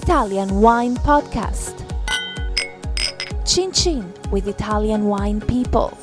Italian Wine Podcast. Chin Chin with Italian wine people.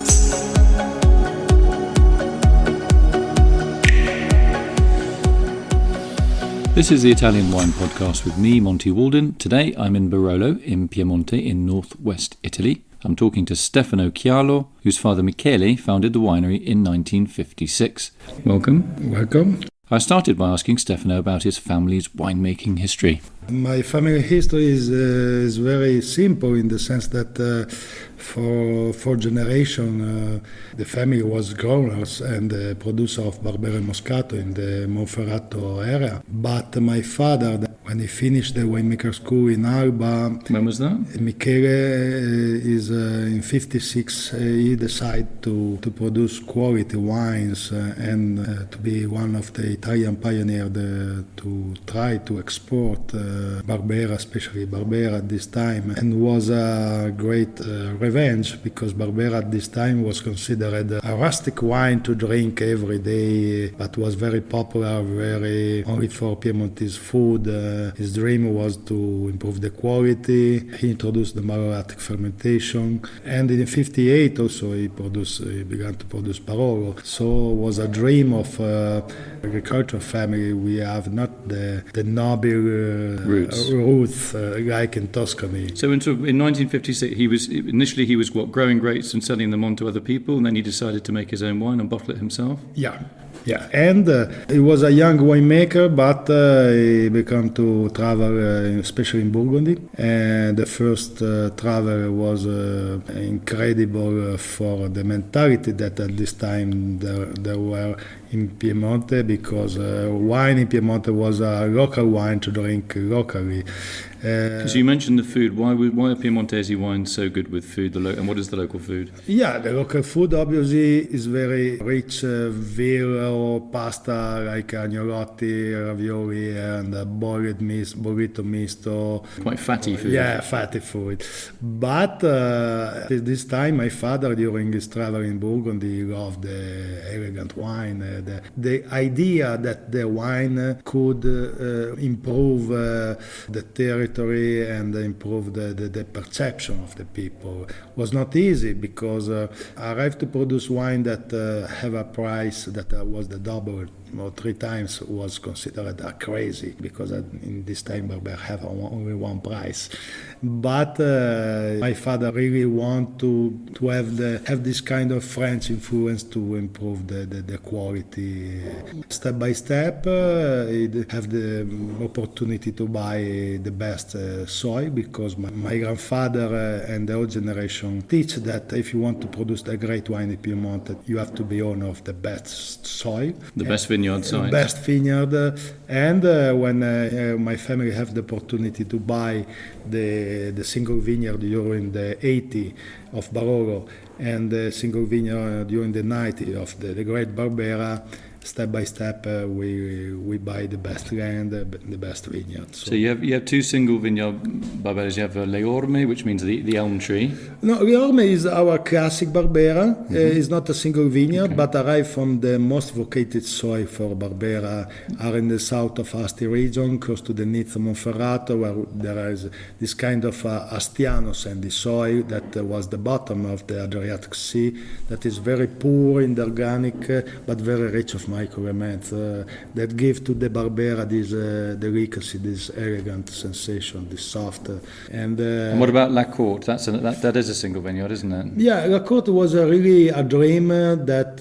This is the Italian Wine Podcast with me, Monty Waldin. Today I'm in Barolo in Piedmonte in northwest Italy. I'm talking to Stefano Chiarlo, whose father Michele founded the winery in 1956. Welcome. I started by asking Stefano about his family's winemaking history. My family history is very simple in the sense that for 4 generations the family was growers and producer of Barbera and Moscato in the Monferrato area. But my father, when he finished the winemaker school in Alba... When was that? Michele is in 56, he decided to produce quality wines and to be one of the Italian pioneers to try to export Barbera, especially Barbera at this time, and was a great revenge because Barbera at this time was considered a rustic wine to drink every day, but was very popular, very only for Piedmontese food. His dream was to improve the quality. He introduced the malolactic fermentation, and in 58 also he began to produce Barolo. So it was a dream of agricultural family. We have not the noble roots like in Tuscany. So in 1956 he was growing grapes and selling them on to other people, and then he decided to make his own wine and bottle it himself? Yeah, and he was a young winemaker, but he began to travel, especially in Burgundy. And the first travel was incredible for the mentality that at this time there were in Piemonte, because wine in Piemonte was a local wine to drink locally. Because you mentioned the food, why are Piedmontese wines so good with food, and what is the local food? Yeah, the local food obviously is very rich, veal, pasta like agnolotti, ravioli, and boiled burrito misto. Quite fatty food. Yeah, fatty food. But this time my father, during his travel in Burgundy, loved the elegant wine. The idea that the wine could improve the territory and improve the perception of the people was not easy, because I arrived to produce wine that have a price that was the double or 3 times was considered crazy, because in this time Barbera have only one price. But my father really want to have this kind of French influence to improve the quality. Step by step, he have the opportunity to buy the best soil, because my grandfather and the old generation teach that if you want to produce a great wine in Piedmont, you have to be owner of the best soil. The best vineyard site. Best vineyard. And when my family have the opportunity to buy the single vineyard during the 80 of Barolo and the single vineyard during the 90 of the Great Barbera, step by step we buy the best land, the best vineyard. So you have 2 single vineyard Barberas. You have Le Orme, which means the elm tree. No, Le Orme is our classic Barbera. Mm-hmm. It's not a single vineyard, but arrived from the most vocated soil for Barbera are in the south of Asti region, close to the Nizza Monferrato, where there is this kind of Astiano sandy soil that was the bottom of the Adriatic Sea, that is very poor in the organic, but very rich of microelements that give to the Barbera this delicacy, this elegant sensation, this soft. And what about La Courte? That is a single vineyard, isn't it? Yeah, La Courte was really a dream that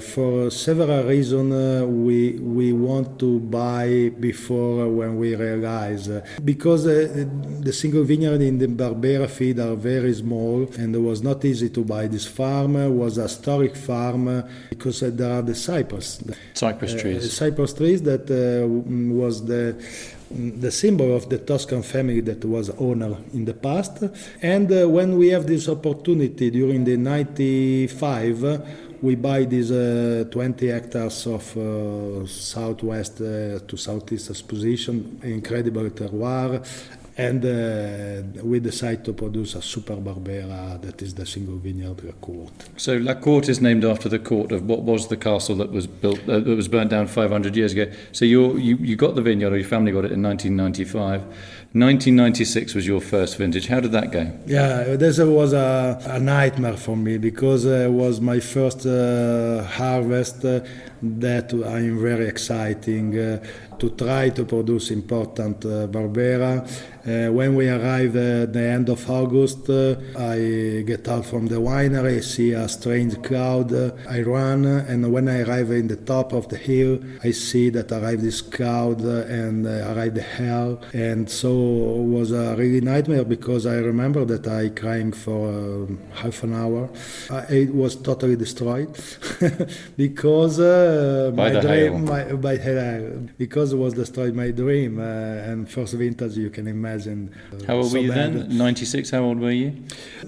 for several reasons we want to buy before when we realize. Because the single vineyard in the Barbera field are very small, and it was not easy to buy this farm. It was a historic farm because there are the cypress trees. Cypress trees that was the symbol of the Tuscan family that was owner in the past. And when we have this opportunity during the 95, we buy these 20 hectares of southwest to southeast exposition, incredible terroir, And we decided to produce a Super Barbera that is the single vineyard La Courte. So La Courte is named after the court of what was the castle that was built, that was burnt down 500 years ago. So you got the vineyard, or your family got it in 1995. 1996 was your first vintage. How did that go? Yeah, this was a nightmare for me because it was my first harvest that I'm very exciting to try to produce important Barbera. When we arrived at the end of August, I get out from the winery, see a strange crowd, I run, and when I arrive in the top of the hill, I see that arrived this crowd and arrived the hell, and so it was a really nightmare because I remember that I crying for half an hour. It was totally destroyed because my dream, by hail, because it was destroyed my dream, and first vintage you can imagine. How old were you then? 96, how old were you?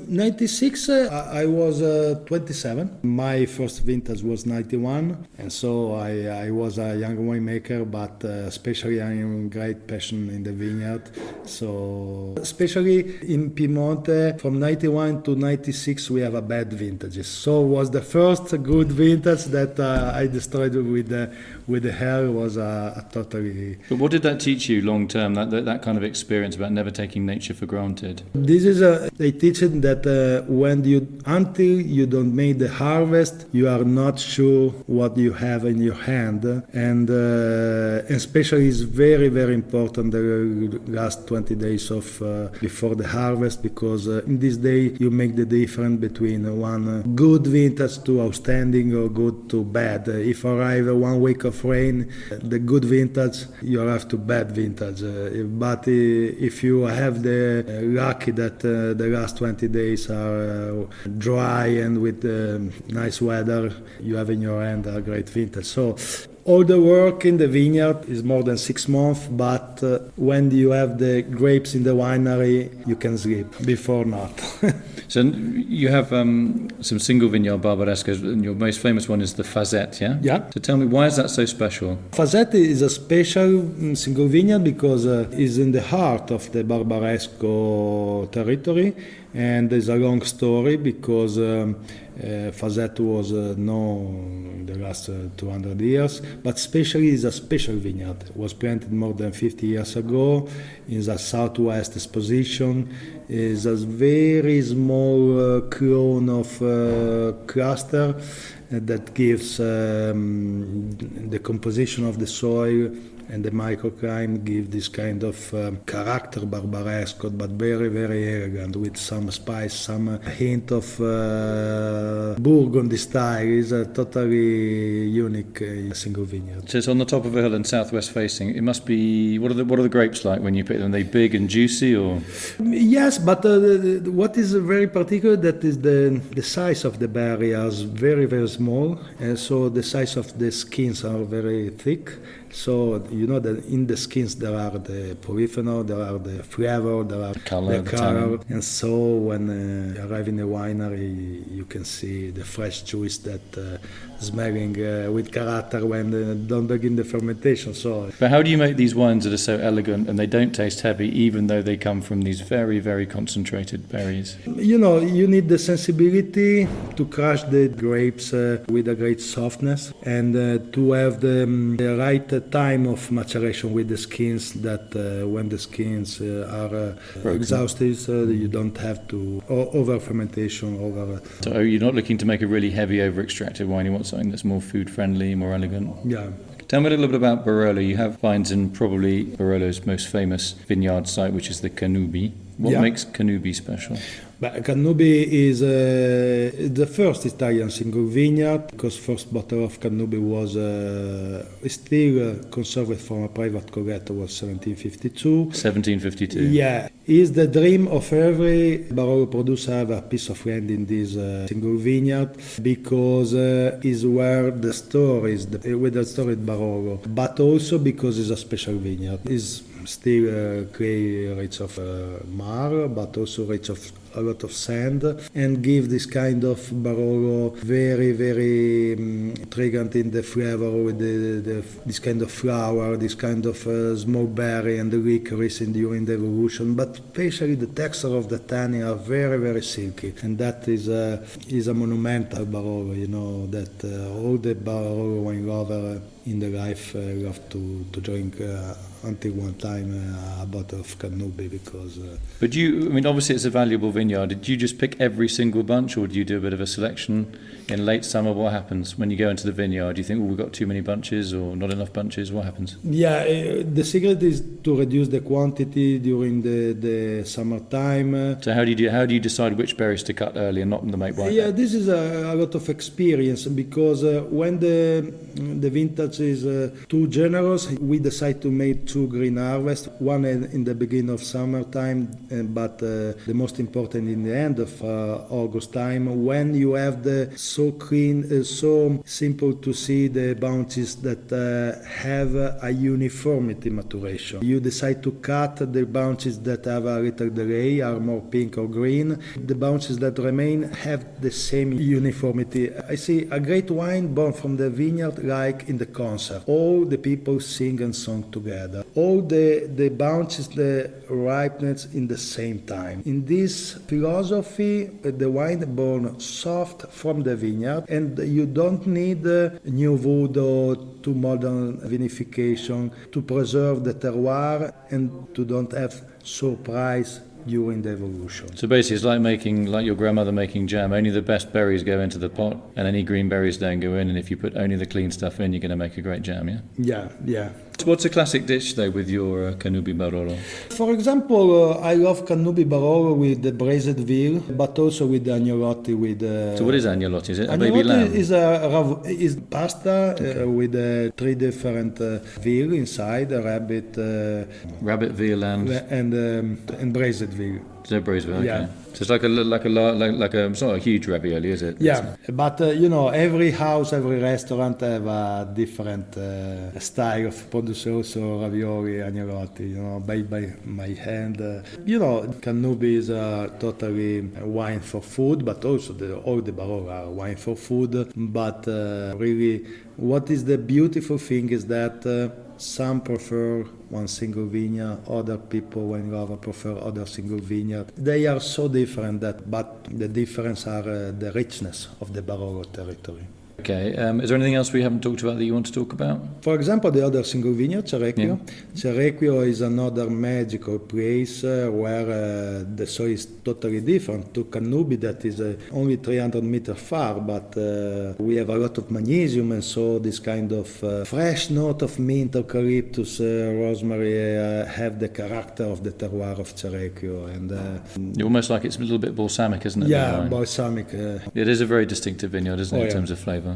96, I was 27. My first vintage was 91, and so I was a young winemaker, but especially I am great passion in the vineyard. So especially in Piemonte, from 91 to 96 we have a bad vintages. So was the first good vintage that I destroyed with the hair was a totally... But what did that teach you long term, that kind of experience about never taking nature for granted? This is they teach it that until you don't make the harvest, you are not sure what you have in your hand, and especially it's very, very important the last 20 days of before the harvest, because in this day you make the difference between one good vintage to outstanding or good to bad. If arrive 1 week of rain, the good vintage, you have to bad vintage. But if you have the lucky that the last 20 days are dry and with nice weather, you have in your hand a great vintage. So all the work in the vineyard is more than 6 months, but when you have the grapes in the winery, you can sleep. Before not. So you have some single vineyard Barbarescos, and your most famous one is the Fazette, yeah? Yeah. So tell me, why is that so special? Fazette is a special single vineyard because it's in the heart of the Barbaresco territory, and there's a long story because Fazette was known the last 200 years, but especially is a special vineyard. It was planted more than 50 years ago in the southwest exposition. Is a very small clone of cluster that gives the composition of the soil and the microclimate give this kind of character Barbaresco, but very, very elegant with some spice, some hint of Burgundy style. Is a totally unique single vineyard. So it's on the top of a hill and southwest facing. It must be. What are the grapes like when you pick them? Are they big and juicy, or? Yes, but what is very particular that is the size of the berries very, very small, and so the size of the skins are very thick. So you know that in the skins there are the polyphenol, there are the flavor, there are the color, and so when you arrive in the winery, you can see the fresh juice that smelling with character when don't begin the fermentation. So, but how do you make these wines that are so elegant and they don't taste heavy, even though they come from these very, very concentrated berries? You know, you need the sensibility to crush the grapes with a great softness, and to have the right time of maturation with the skins, that when the skins are exhausted, you don't have to over fermentation. So you're not looking to make a really heavy over extracted wine, you want something that's more food friendly, more elegant? Yeah. Tell me a little bit about Barolo. You have vines in probably Barolo's most famous vineyard site, which is the Canubi. What makes Canubi special? But Canubi is the first Italian single vineyard, because first bottle of Canubi was still conserved from a private collector, was 1752. 1752. Yeah, is the dream of every Barolo producer have a piece of land in this single vineyard, because is where the story is, with the story Barolo, but also because it's a special vineyard. It's still clay rich of mar, but also rich of a lot of sand, and give this kind of Barolo very, very intriguing in the flavor with this kind of flower, this kind of small berry and the licorice during the evolution, but especially the texture of the tannin are very, very silky, and that is a monumental Barolo, that all the Barolo wine lover in the life love to drink until one time a bottle of Cannubi because... But obviously it's a valuable vineyard. Did you just pick every single bunch, or do you do a bit of a selection in late summer? What happens when you go into the vineyard? Do you think, we've got too many bunches or not enough bunches? What happens? Yeah, the secret is to reduce the quantity during the summertime. So how do you decide which berries to cut early and not to make white? Yeah, this is a lot of experience because when the vintage is too generous, we decide to make 2 green harvests, one in the beginning of summertime, but the most important in the end of August time, when you have the so clean, so simple to see the bunches that have a uniformity maturation. You decide to cut the bunches that have a little delay, are more pink or green. The bunches that remain have the same uniformity. I see a great wine born from the vineyard like in the concert. All the people sing and song together. All the bunches, the ripeness in the same time. In this philosophy, the wine born soft from the vineyard, and you don't need new wood or too modern vinification to preserve the terroir and to don't have surprise during the evolution. So basically it's like your grandmother making jam. Only the best berries go into the pot and any green berries don't go in, and if you put only the clean stuff in, you're going to make a great jam, yeah? Yeah. So what's a classic dish though with your Cannubi Barolo? For example, I love Cannubi Barolo with the braised veal, but also with the agnolotti. So what is agnolotti? Is it a baby lamb? Is pasta with 3 different veal inside, rabbit, veal, and braised veal. So braised veal, okay. Yeah. So it's it's not a huge ravioli, is it? Yeah, but every house, every restaurant have a different style of producing also ravioli, agnolotti, by my hand. Cannubi is totally wine for food, but also all the Barolo are wine for food. But really, what is the beautiful thing is that some prefer one single vineyard, other people, wine lovers, prefer other single vineyard. They are so different but the difference are the richness of the Barolo territory. Okay, is there anything else we haven't talked about that you want to talk about? For example, the other single vineyard, Cerrecchio. Yeah. Cerrecchio is another magical place where the soil is totally different to Cannubi, that is only 300 meters far, but we have a lot of magnesium, and so this kind of fresh note of mint, eucalyptus, rosemary have the character of the terroir of Cerrecchio. And almost like it's a little bit balsamic, isn't it? Yeah, balsamic. It is a very distinctive vineyard, isn't it, in terms of flavour?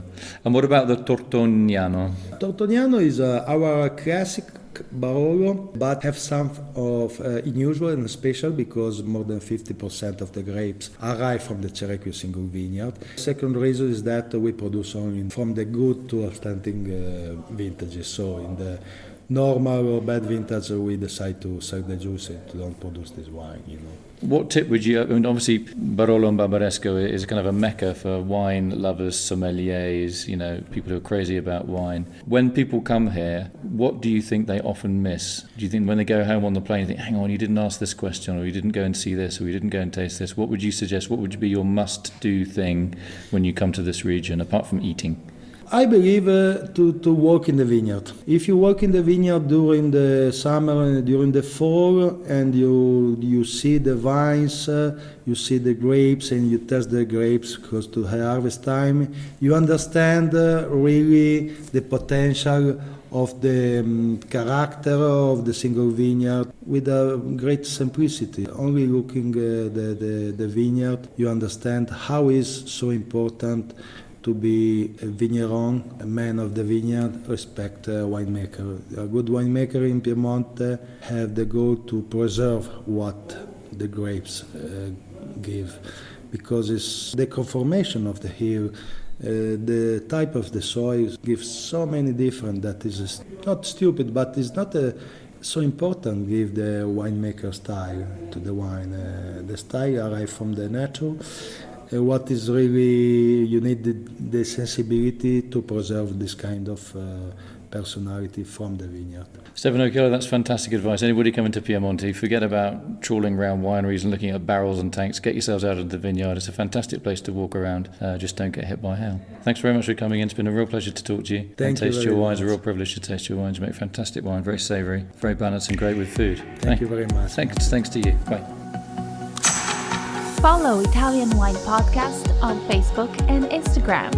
And what about the Tortoniano? Tortoniano is our classic Barolo, but have some of unusual and special because more than 50% of the grapes arrive from the Cerrecchio single vineyard. Second reason is that we produce only from the good to authentic vintages. So in the normal or bad vintage, we decide to sell the juice and to don't produce this wine, What tip would you... obviously, Barolo and Barbaresco is kind of a mecca for wine lovers, sommeliers, people who are crazy about wine. When people come here, what do you think they often miss? Do you think when they go home on the plane, you think, hang on, you didn't ask this question, or you didn't go and see this, or you didn't go and taste this? What would you suggest? What would be your must-do thing when you come to this region, apart from eating? I believe to work in the vineyard. If you work in the vineyard during the summer and during the fall, and you see the vines, you see the grapes, and you test the grapes close to harvest time, you understand really the potential of the character of the single vineyard with a great simplicity. Only looking the vineyard, you understand how is so important to be a vigneron, a man of the vineyard, respect a winemaker. A good winemaker in Piemonte have the goal to preserve what the grapes give, because it's the conformation of the hill, the type of the soil gives so many different that is not stupid, but it's not so important give the winemaker style to the wine. The style arrive from the nature. What is really, you need the sensibility to preserve this kind of personality from the vineyard. Stefano Chiarlo, that's fantastic advice. Anybody coming to Piemonte, forget about trawling around wineries and looking at barrels and tanks. Get yourselves out of the vineyard. It's a fantastic place to walk around. Just don't get hit by hail. Thanks very much for coming in. It's been a real pleasure to talk to you. Thank you. Taste your wines. Much. A real privilege to taste your wines. You make fantastic wine, very savoury, very balanced and great with food. Thank you very much. Thanks to you. Bye. Follow Italian Wine Podcast on Facebook and Instagram.